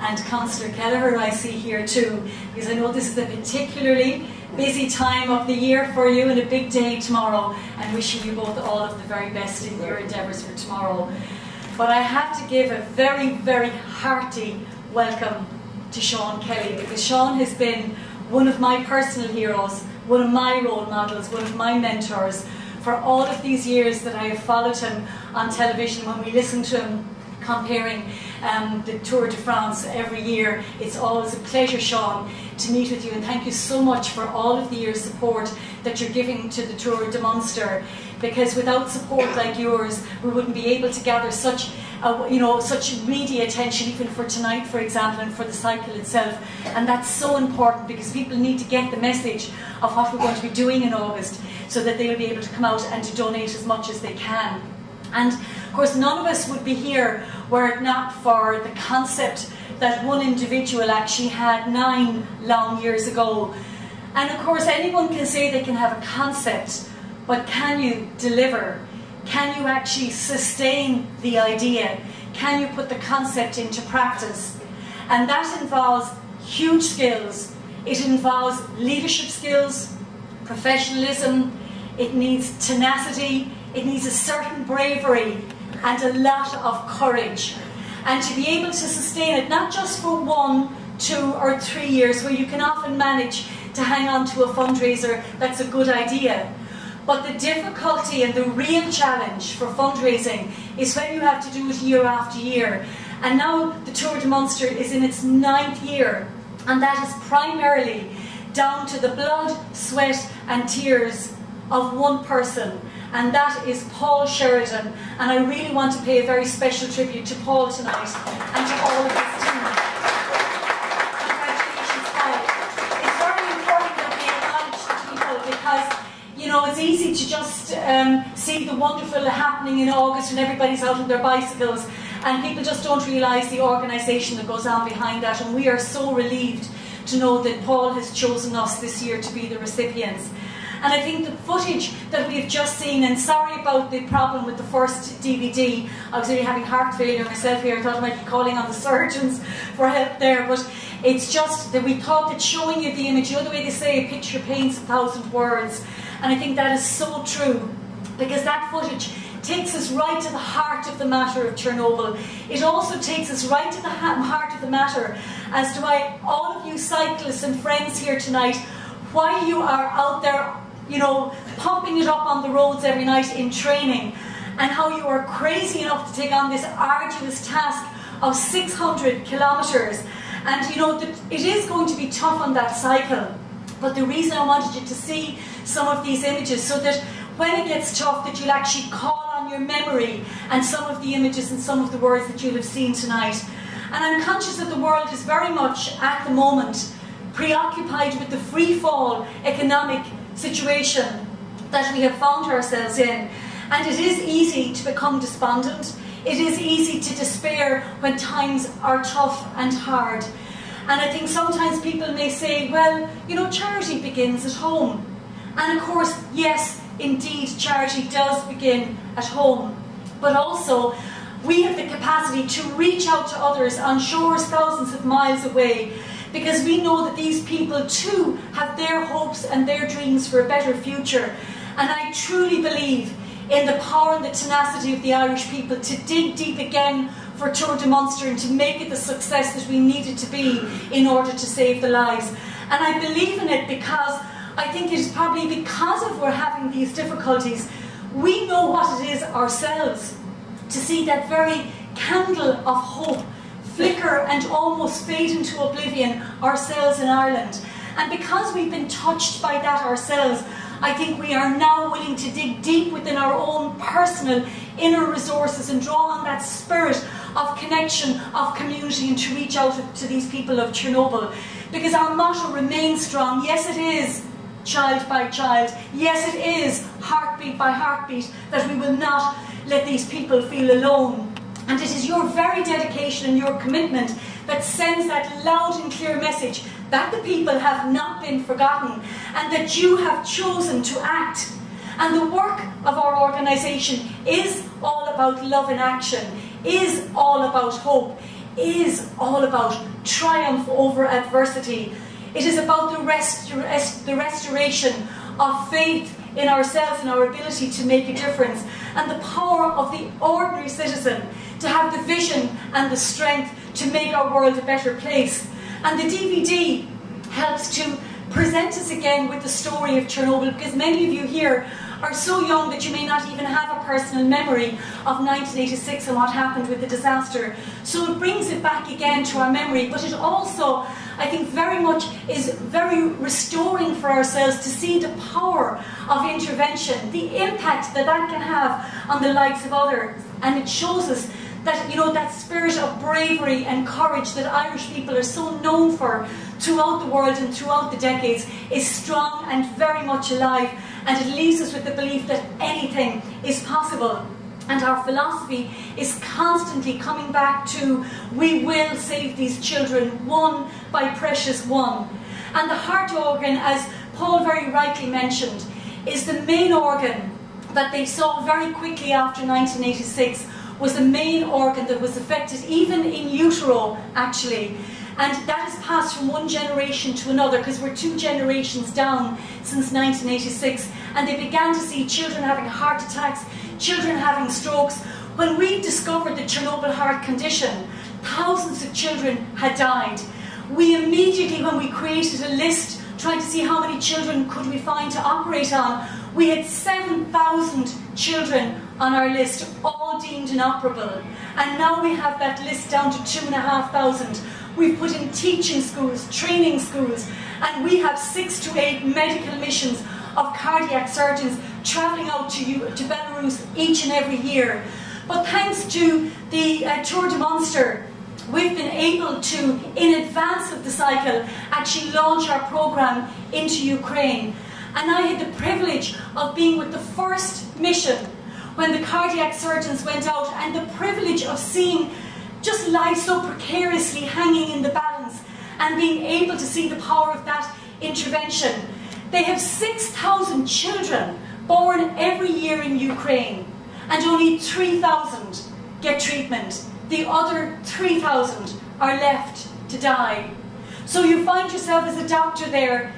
and Councillor Kelleher I see here too, because I know this is a particularly busy time of the year for you and a big day tomorrow, and wishing you both all of the very best in your endeavours for tomorrow. But I have to give a very, very hearty welcome to Sean Kelly, because Sean has been one of my personal heroes, one of my role models, one of my mentors for all of these years that I have followed him on television. When we listen to him comparing the Tour de France every year, it's always a pleasure, Sean, to meet with you, and thank you so much for all of the years' support that you're giving to the Tour de Munster, because without support like yours we wouldn't be able to gather such such media attention, even for tonight, for example, and for the cycle itself. And that's so important, because people need to get the message of what we're going to be doing in August, so that they'll be able to come out and to donate as much as they can. And of course none of us would be here were it not for the concept that one individual actually had 9 long years ago. And of course anyone can say they can have a concept, but can you deliver? Can you actually sustain the idea? Can you put the concept into practice? And that involves huge skills. It involves leadership skills, professionalism, it needs tenacity, it needs a certain bravery and a lot of courage. And to be able to sustain it, not just for 1, 2 or 3 years, where you can often manage to hang on to a fundraiser that's a good idea. But the difficulty and the real challenge for fundraising is when you have to do it year after year. And now the Tour de Munster is in its 9th year, and that is primarily down to the blood, sweat and tears of one person, and that is Paul Sheridan. And I really want to pay a very special tribute to Paul tonight and to all of his team. Congratulations, Paul. It's very important that we acknowledge the people, because it's easy to just see the wonderful happening in August when everybody's out on their bicycles, and people just don't realise the organisation that goes on behind that. And we are so relieved to know that Paul has chosen us this year to be the recipients. And I think the footage that we've just seen, and sorry about the problem with the first DVD, I was really having heart failure myself here, I thought I might be calling on the surgeons for help there, but it's just that we thought that showing you the image, the way they say a picture paints 1,000 words, and I think that is so true, because that footage takes us right to the heart of the matter of Chernobyl. It also takes us right to the heart of the matter as to why all of you cyclists and friends here tonight, why you are out there pumping it up on the roads every night in training, and how you are crazy enough to take on this arduous task of 600 kilometres. And it is going to be tough on that cycle, but the reason I wanted you to see some of these images, so that when it gets tough, that you'll actually call on your memory and some of the images and some of the words that you'll have seen tonight. And I'm conscious that the world is very much at the moment preoccupied with the free fall economic situation that we have found ourselves in, and it is easy to become despondent. It is easy to despair when times are tough and hard. And I think sometimes people may say, well, charity begins at home. And of course, yes, indeed, charity does begin at home, but also we have the capacity to reach out to others on shores thousands of miles away, because we know that these people too have their hopes and their dreams for a better future. And I truly believe in the power and the tenacity of the Irish people to dig deep again for Tour de Munster and to make it the success that we need it to be in order to save the lives. And I believe in it because I think it is probably because of we're having these difficulties, we know what it is ourselves to see that very candle of hope flicker and almost fade into oblivion ourselves in Ireland. And because we've been touched by that ourselves, I think we are now willing to dig deep within our own personal inner resources and draw on that spirit of connection, of community, and to reach out to these people of Chernobyl. Because our motto remains strong. Yes, it is child by child. Yes, it is heartbeat by heartbeat, that we will not let these people feel alone. And it is your very dedication and your commitment that sends that loud and clear message that the people have not been forgotten and that you have chosen to act. And the work of our organisation is all about love in action, is all about hope, is all about triumph over adversity. It is about the restoration of faith in ourselves and our ability to make a difference, and the power of the ordinary citizen to have the vision and the strength to make our world a better place. And the DVD helps to present us again with the story of Chernobyl, because many of you here are so young that you may not even have a personal memory of 1986 and what happened with the disaster. So it brings it back again to our memory, but it also, I think, very much is very restoring for ourselves to see the power of intervention, the impact that that can have on the lives of others. And it shows us that, you know, that spirit of bravery and courage that Irish people are so known for throughout the world and throughout the decades is strong and very much alive, and it leaves us with the belief that anything is possible. And our philosophy is constantly coming back to, we will save these children one by precious one. And the heart organ, as Paul very rightly mentioned, is the main organ that they saw very quickly after 1986 was the main organ that was affected, even in utero, actually. And that has passed from one generation to another, because we're 2 generations down since 1986, and they began to see children having heart attacks, children having strokes. When we discovered the Chernobyl heart condition, thousands of children had died. We immediately, when we created a list, trying to see how many children could we find to operate on, we had 7,000 children on our list, all deemed inoperable. And now we have that list down to 2,500. We've put in teaching schools, training schools, and we have 6 to 8 medical missions of cardiac surgeons travelling out to Belarus each and every year. But thanks to the Tour De Munster, we've been able to, in advance of the cycle, actually launch our programme into Ukraine. And I had the privilege of being with the first mission when the cardiac surgeons went out, and the privilege of seeing just life so precariously hanging in the balance and being able to see the power of that intervention. They have 6,000 children born every year in Ukraine, and only 3,000 get treatment. The other 3,000 are left to die. So you find yourself as a doctor there